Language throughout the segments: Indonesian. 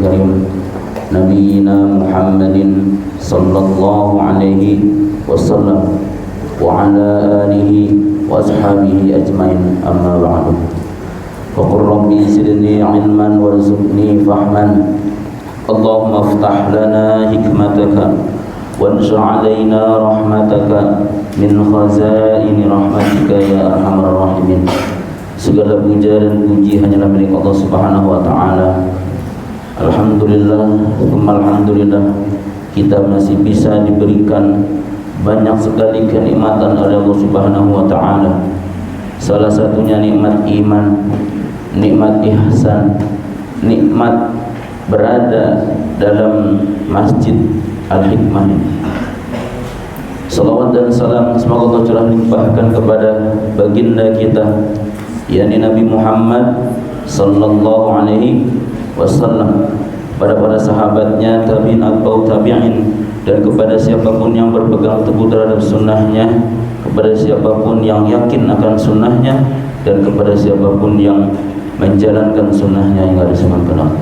karim Nabiyyina Muhammadin sallallahu alaihi wasallam wa ala alihi wa ashabihi ajmain, amma ba'du. Faqur rabbi zidni ilman warzuqni fahman. Allahumma aftah lana hikmataka wansur alaina rahmataka min khazaini rahmatika ya arhamar rahimin. Segala puja dan puji hanyalah milik Allah Subhanahu wa taala. Alhamdulillah, alhamdulillah, kita masih bisa diberikan banyak sekali kenikmatan oleh Allah Subhanahu wa taala. Salah satunya nikmat iman, nikmat ihsan, nikmat berada dalam Masjid Al-Hikmah. Salawat dan salam semoga Allah curah limpahkan kepada baginda kita, yakni Nabi Muhammad sallallahu alaihi wasallam, pada para sahabatnya, tabi'in atau tabi'in, dan kepada siapapun yang berpegang teguh terhadap sunnahnya, kepada siapapun yang yakin akan sunnahnya, dan kepada siapapun yang menjalankan sunnahnya hingga hari kelak.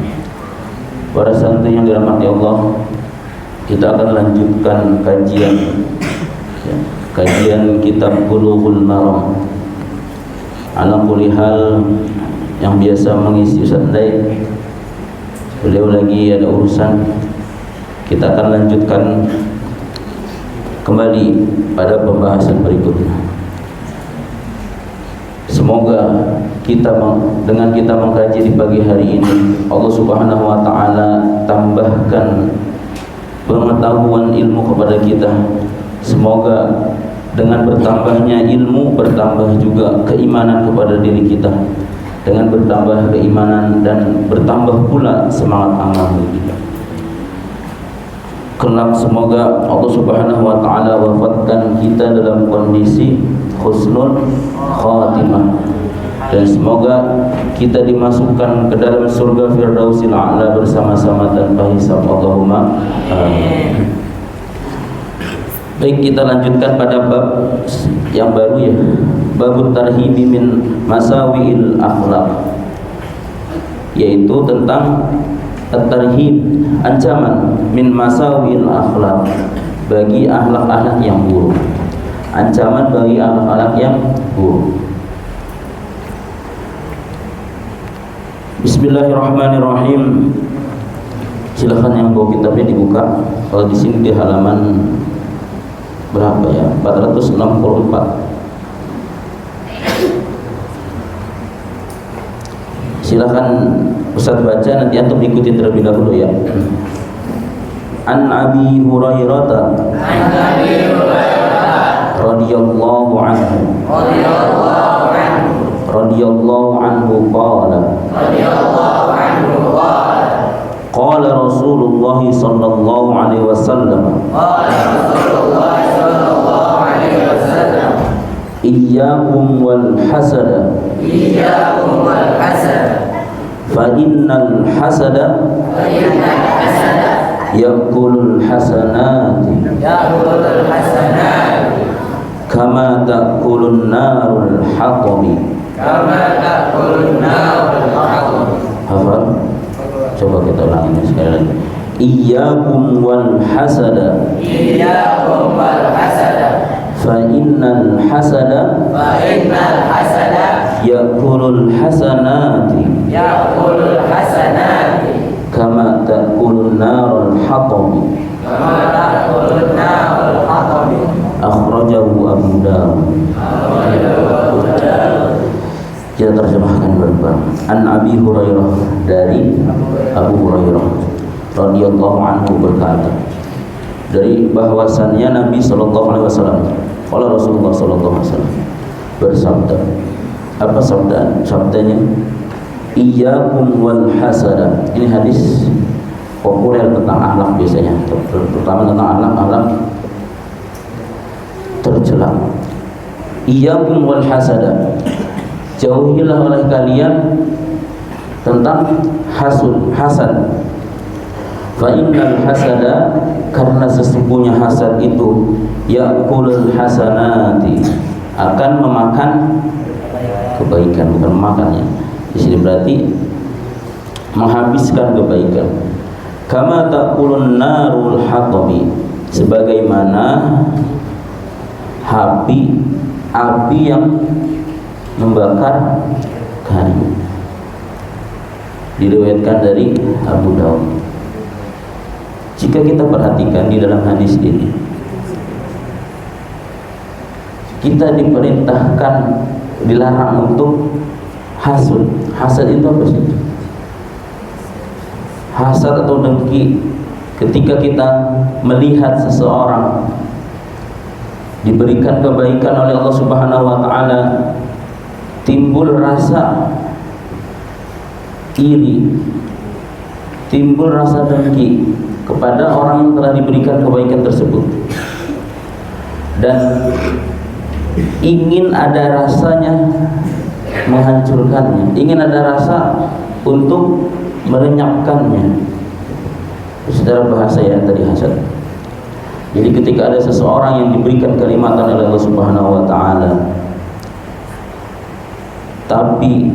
Para santri yang dirahmati Allah, kita akan lanjutkan kajian kitab Bulughul Maram. Ala kulli hal, yang biasa mengisi Ustaz Dai, beliau lagi ada urusan. Kita akan lanjutkan kembali pada pembahasan berikutnya. Semoga dengan kita mengkaji di pagi hari ini, Allah Subhanahu wa taala tambahkan pengetahuan ilmu kepada kita. Semoga dengan bertambahnya ilmu bertambah juga keimanan kepada diri kita. Dengan bertambah keimanan dan bertambah pula semangat amal kita. Kelak semoga Allah Subhanahu wa taala wafatkan kita dalam kondisi husnul khatimah, dan semoga kita dimasukkan ke dalam surga Firdausil A'la bersama-sama tanpa hisab. Allahumma amin. Baik, kita lanjutkan pada bab yang baru, ya, babut tarhibi min masawiil akhlaq, yaitu tentang at-tarhib, ancaman min masawiil akhlaq, bagi akhlak-akhlak yang buruk. Ancaman bagi akhlak-akhlak yang buruk. Bismillahirrahmanirrahim. Silakan yang bawa kitabnya dibuka. Kalau di sini di halaman berapa ya? 464. Silakan Ustaz baca, nanti antum ikuti terlebih dahulu, ya. An Abi Hurairah radhiyallahu anhu qala qala Rasulullah sallallahu alaihi wasallam iyyakum wal hasada fa innal hasada yaqulul hasanati kama ta'kulun narul hatabi. Hafal? Coba kita ulangi sekali lagi. Iyyakum wal hasada fa innal hasada ya'kulul hasanati kama ta'kulun narul hatabi. Akhrajahu Abu Dawud. Kita terjemahkan bareng-bareng. An Abi Hurairah, dari Abu Hurairah radhiyallahu anhu berkata, dari bahwasannya Nabi sallallahu alaihi wasallam, qala Rasulullah sallallahu alaihi wasallam bersabda. Apa sabdanya? Iyyakum wal hasada. Ini hadis populer tentang akhlak biasanya, terutama tentang akhlak tercela. Iyyakum wal hasada, jauhilah oleh kalian tentang hasad. Fa innal hasada, karena sesungguhnya hasad itu ya'kulul hasanati, akan memakan kebaikan, bukan memakannya. Di sini berarti menghabiskan kebaikan. kama ta'kulun narul hatabi, sebagaimana api yang membakar kayu. Diriwayatkan dari Abu Daud. Jika kita perhatikan di dalam hadis ini, kita diperintahkan, dilarang untuk hasud. Hasad itu apa sih? Hasad atau dengki, ketika kita melihat seseorang diberikan kebaikan oleh Allah Subhanahu wa taala, timbul rasa iri, timbul rasa dengki kepada orang yang telah diberikan kebaikan tersebut, dan ingin ada rasanya menghancurkannya, ingin ada rasa untuk melenyapkannya. Secara bahasa ya tadi hasad. Jadi ketika ada seseorang yang diberikan kenikmatan oleh Allah Subhanahu wa taala, tapi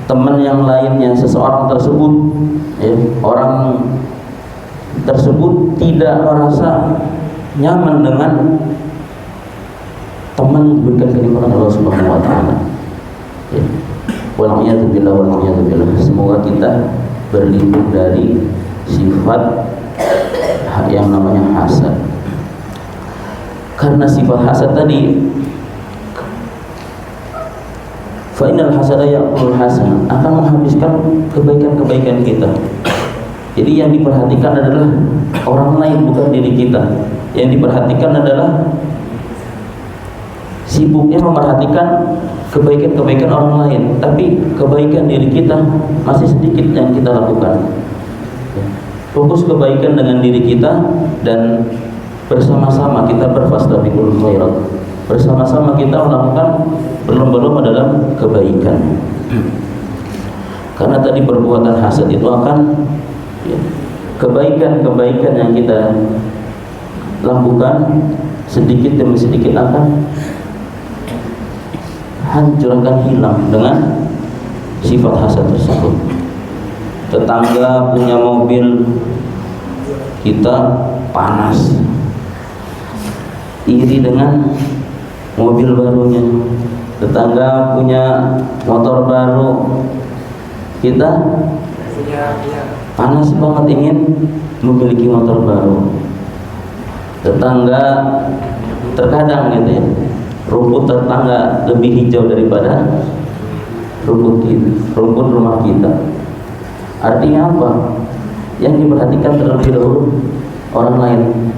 teman yang lainnya, seseorang tersebut, orang tersebut tidak merasa nyaman dengan teman yang diberikan kenikmatan Allah Subhanahu wa taala. Walhamdulillah. Semoga kita berlindung dari sifat yang namanya hasad. Karena sifat hasad tadi, fa innal hasada ya'kul hasan, akan menghabiskan kebaikan-kebaikan kita. Jadi yang diperhatikan adalah orang lain, bukan diri kita. Yang diperhatikan adalah sibuknya memperhatikan kebaikan-kebaikan orang lain, tapi kebaikan diri kita masih sedikit yang kita lakukan. Fokus kebaikan dengan diri kita, dan bersama-sama kita berfastabiqul khairat. Bersama-sama kita melakukan berlomba-lomba dalam kebaikan. Karena tadi perbuatan hasad itu akan, kebaikan-kebaikan yang kita lakukan sedikit demi sedikit akan hancur, akan hilang dengan sifat hasad tersebut. Tetangga punya mobil, kita panas, iri dengan mobil barunya. Tetangga punya motor baru, kita panas banget ingin memiliki motor baru. Tetangga terkadang gitu ya, rumput tetangga lebih hijau daripada rumput rumah kita. Artinya apa? Yang diperhatikan terlebih dahulu orang lain.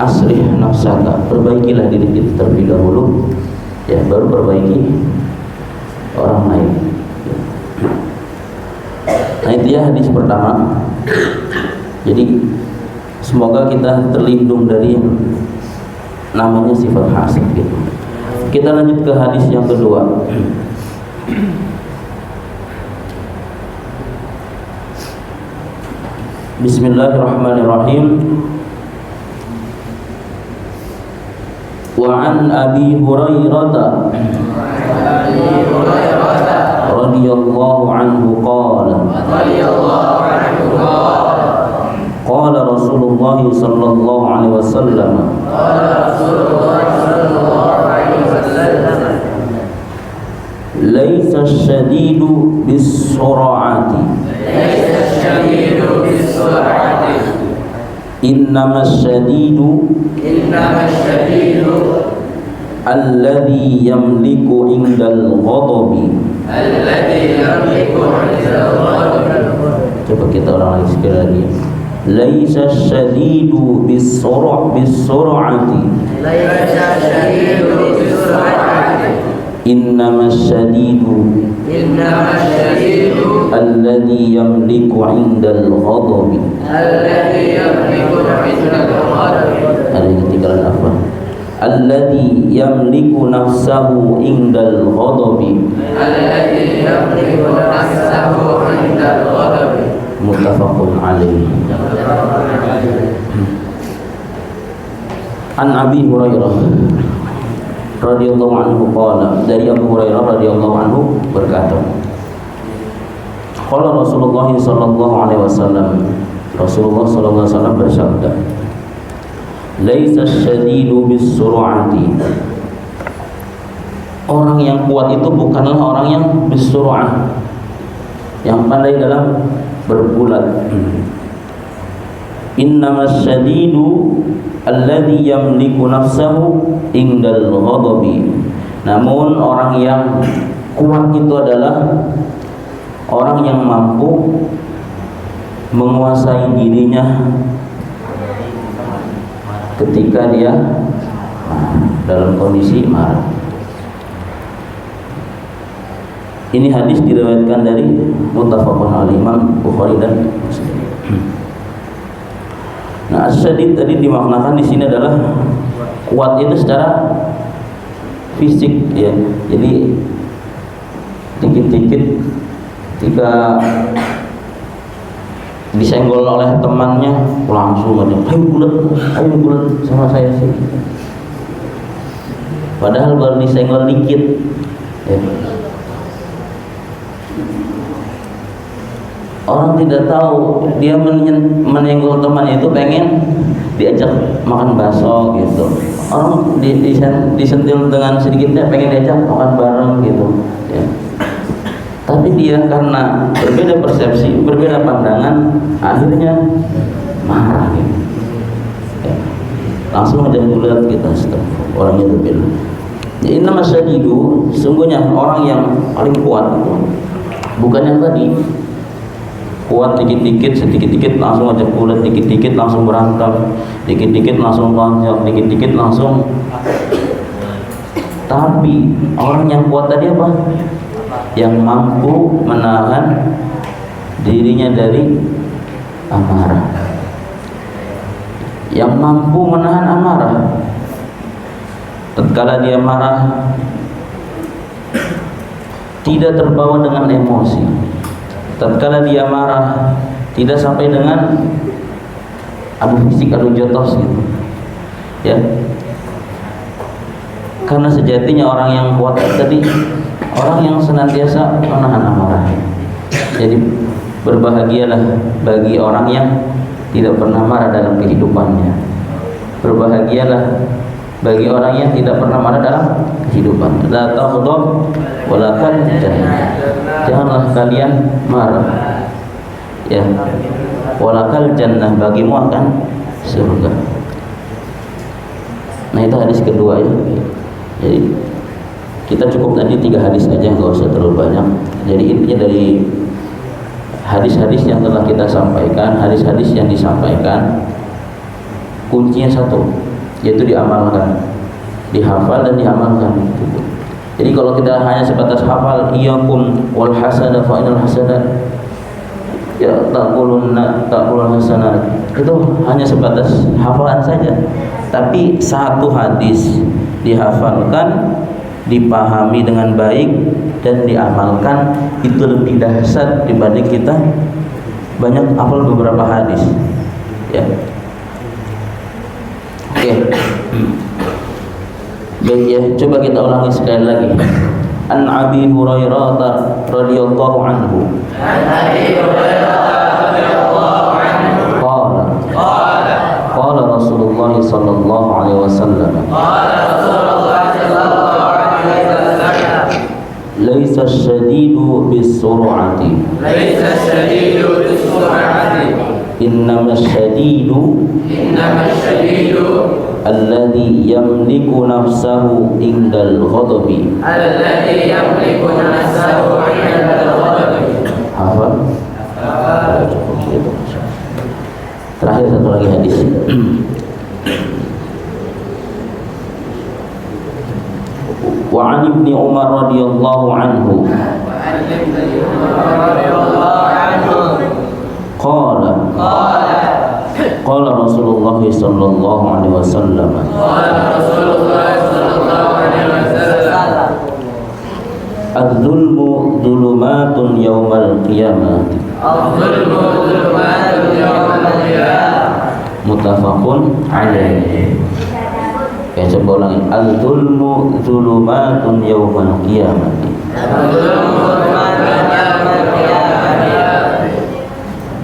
Aslih nafsaka, perbaikilah diri kita terlebih dahulu, ya, baru perbaiki orang lain. Nah itu ya hadis pertama. Jadi semoga kita terlindung dari yang namanya sifat hasad gitu. Kita lanjut ke hadis yang kedua. Bismillahirrahmanirrahim. Wa an Abi Hurairah radhiyallahu anhu qala qala Rasulullah sallallahu alaihi wasallam laisa asyadidu bis-sur'ati innama asyadidu alladhi yamliku indal ghadabi. Coba kita ulang lagi sekali lagi. Laisa asyadidu bis-sur'ati innama asyadidu alladhi yamliku indal ghadabi. Ada yang ketinggalan apa? Alladhi yamliku nafsahu indal ghadabi. Muttafaqun alaihi. An Abi Hurairah radhiyallahu anhu qala, dari Abu Hurairah radhiyallahu anhu berkata, Qala Rasulullah sallallahu alaihi wasallam, Rasulullah sallallahu alaihi wasallam bersabda, "Laisa syadidu bis-sur'ati." Orang yang kuat itu bukanlah orang yang bis-sur'ah, yang pandai dalam berbulat. Innamas syadidu alladhi yamliku nafsahu indal ghadabi. Namun orang yang kuat itu adalah orang yang mampu menguasai dirinya ketika dia dalam kondisi marah. Ini hadis diriwayatkan dari muttafaqun alaih Imam Bukhari dan Muslim. Nah, as-syadid tadi dimaknakan di sini adalah kuat itu secara fisik ya. Jadi dikit-dikit ketika disenggol oleh temannya langsung aja, ayo bulat sama saya sih. Padahal baru disenggol dikit ya. Orang tidak tahu dia menyenggol temannya itu pengen diajak makan bakso gitu. Orang disentil dengan sedikitnya pengen diajak makan bareng gitu ya. Tapi dia karena berbeda persepsi, berbeda pandangan, akhirnya marah gitu ya. Langsung aja bulat kita orang itu bilang ya, inna masyadidu, sungguhnya orang yang paling kuat itu bukan yang tadi kuat dikit-dikit, sedikit-dikit langsung aja bulat, dikit-dikit langsung berantem, dikit-dikit langsung lonjok, dikit-dikit langsung. Tapi orang yang kuat tadi apa? Yang mampu menahan dirinya dari amarah, yang mampu menahan amarah. Tatkala dia marah tidak terbawa dengan emosi. Tatkala dia marah tidak sampai dengan adu fisik, adu jotos gitu ya. Karena sejatinya orang yang kuat tadi orang yang senantiasa menahan amarah. Jadi berbahagialah bagi orang yang tidak pernah marah dalam kehidupannya. Berbahagialah bagi orang yang tidak pernah marah dalam kehidupan. La taghdab wa la tahzan. Janganlah kalian marah. Ya. Walakal jannah, bagimu akan surga. Nah, itu hadis kedua ya. Jadi kita cukup tadi 3 hadis aja, nggak usah terlalu banyak. Jadi intinya dari hadis-hadis yang telah kita sampaikan, hadis-hadis yang disampaikan, kuncinya satu, yaitu diamalkan, dihafal dan diamalkan. Jadi kalau kita hanya sebatas hafal, iyyakum wal hasada fa inal hasada ya taqulun hasanat, itu hanya sebatas hafalan saja. Tapi satu hadis dihafalkan, dipahami dengan baik dan diamalkan, itu lebih dahsyat dibanding kita banyak hafal beberapa hadis ya. Oke. Baik ya, coba kita ulangi sekali lagi. An Abi Hurairah radhiyallahu anhu. An Abi Hurairah radhiyallahu anhu. Qala Rasulullah sallallahu alaihi wasallam. Laisa syadidu bis-sur'ati. Innama syadidu alladhi yamliku nafsahu indal ghadabi. Hafal? Cukup gitu. Terakhir satu lagi hadis. Wa 'an Ibnu Umar radhiyallahu anhu. Qala Rasulullah sallallahu alaihi wasallam. Adz-dzulmu dzulumatun yaumal qiyamah. Muttafaqun alaih. Ya, coba ulangi. Adz-dzulmu dzulumatun yaumal qiyamah.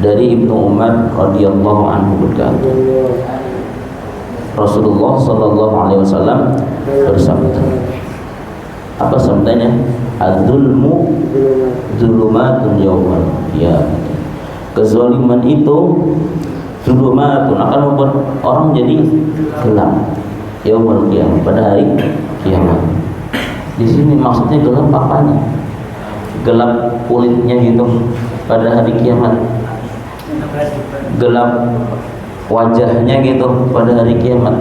dari Ibnu Umar radhiyallahu anhu berkata, Rasulullah sallallahu alaihi wasallam bersabda. Apa sabdanya? Adzulmu dzulumatun yaumal qiyamah. Kezaliman itu dzulumatun akan membuat orang jadi gelap yaumal qiyamah, pada hari kiamat. Di sini maksudnya gelap apanya? Gelap kulitnya gitu pada hari kiamat. Gelap wajahnya gitu pada hari kiamat.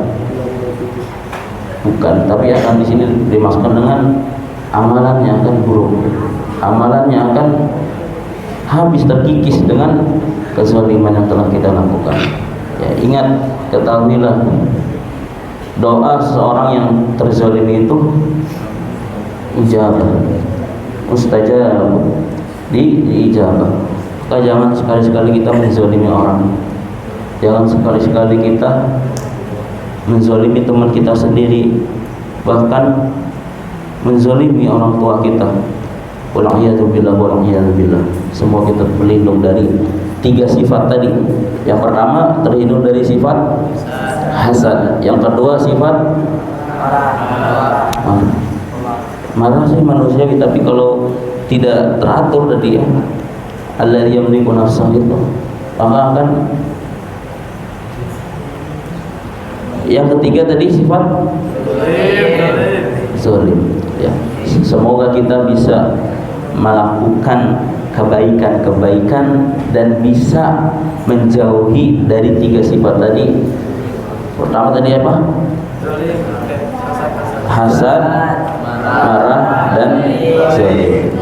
Bukan, tapi akan di sini dimaksudkan dengan amalannya akan buruk, amalannya akan habis terkikis dengan kezaliman yang telah kita lakukan. Ya, ingat, ketahuilah, doa seorang yang terzalimi itu ijabah, mustajab, diijabah. Maka jangan sekali-sekali kita menzalimi orang, jangan sekali-sekali kita menzalimi teman kita sendiri, bahkan menzalimi orang tua kita. Wal'iyadzubillah. Semua kita berlindung dari 3 sifat tadi. Yang pertama terlindung dari sifat hasad, yang kedua sifat marah sih manusia, tapi kalau tidak teratur tadi ya, alladzi yamliku nafsahu itu, maka akan. Yang ketiga tadi sifat zalim. Ya, semoga kita bisa melakukan kebaikan-kebaikan dan bisa menjauhi dari 3 sifat tadi. Pertama tadi apa? Hasad, marah, dan zalim.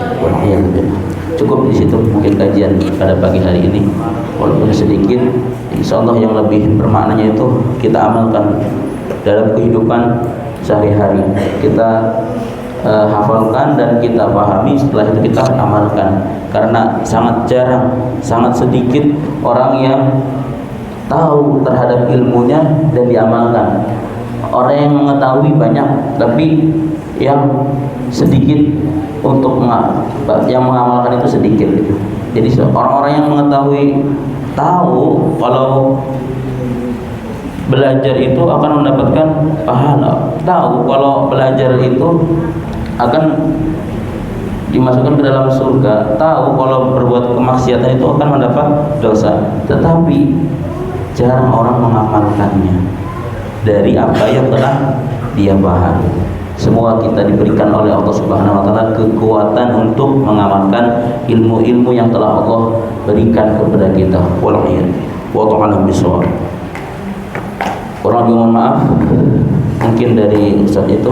Cukup di situ mungkin kajian pada pagi hari ini, walaupun sedikit. Insyaallah yang lebih bermaknanya itu kita amalkan dalam kehidupan sehari-hari. Kita hafalkan dan kita pahami, setelah itu kita amalkan. Karena sangat jarang, sangat sedikit orang yang tahu terhadap ilmunya dan diamalkan. Orang yang mengetahui banyak, tapi yang sedikit untuk yang mengamalkan itu sedikit gitu. Jadi orang-orang yang mengetahui, tahu kalau belajar itu akan mendapatkan pahala, tahu kalau belajar itu akan dimasukkan ke dalam surga, tahu kalau berbuat kemaksiatan itu akan mendapat dosa, tetapi jarang orang mengamalkannya dari apa yang telah dia pahami. Semoga kita diberikan oleh Allah Subhanahu wa taala kekuatan untuk mengamalkan ilmu-ilmu yang telah Allah berikan kepada kita. Wallahu a'lam bishawab. Kurang lebih mohon maaf mungkin dari Ustaz itu.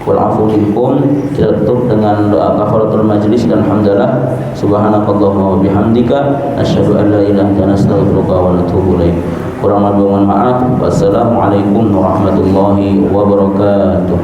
Wal afu minkum. Kita tutup dengan doa kafaratul majlis dan hamdalah. Subhanakallahumma wa bihamdika asyhadu an la ilaha illa anta astaghfiruka wa atubu ilaik. Kurang lebih mohon maaf. Wassalamualaikum warahmatullahi wabarakatuh.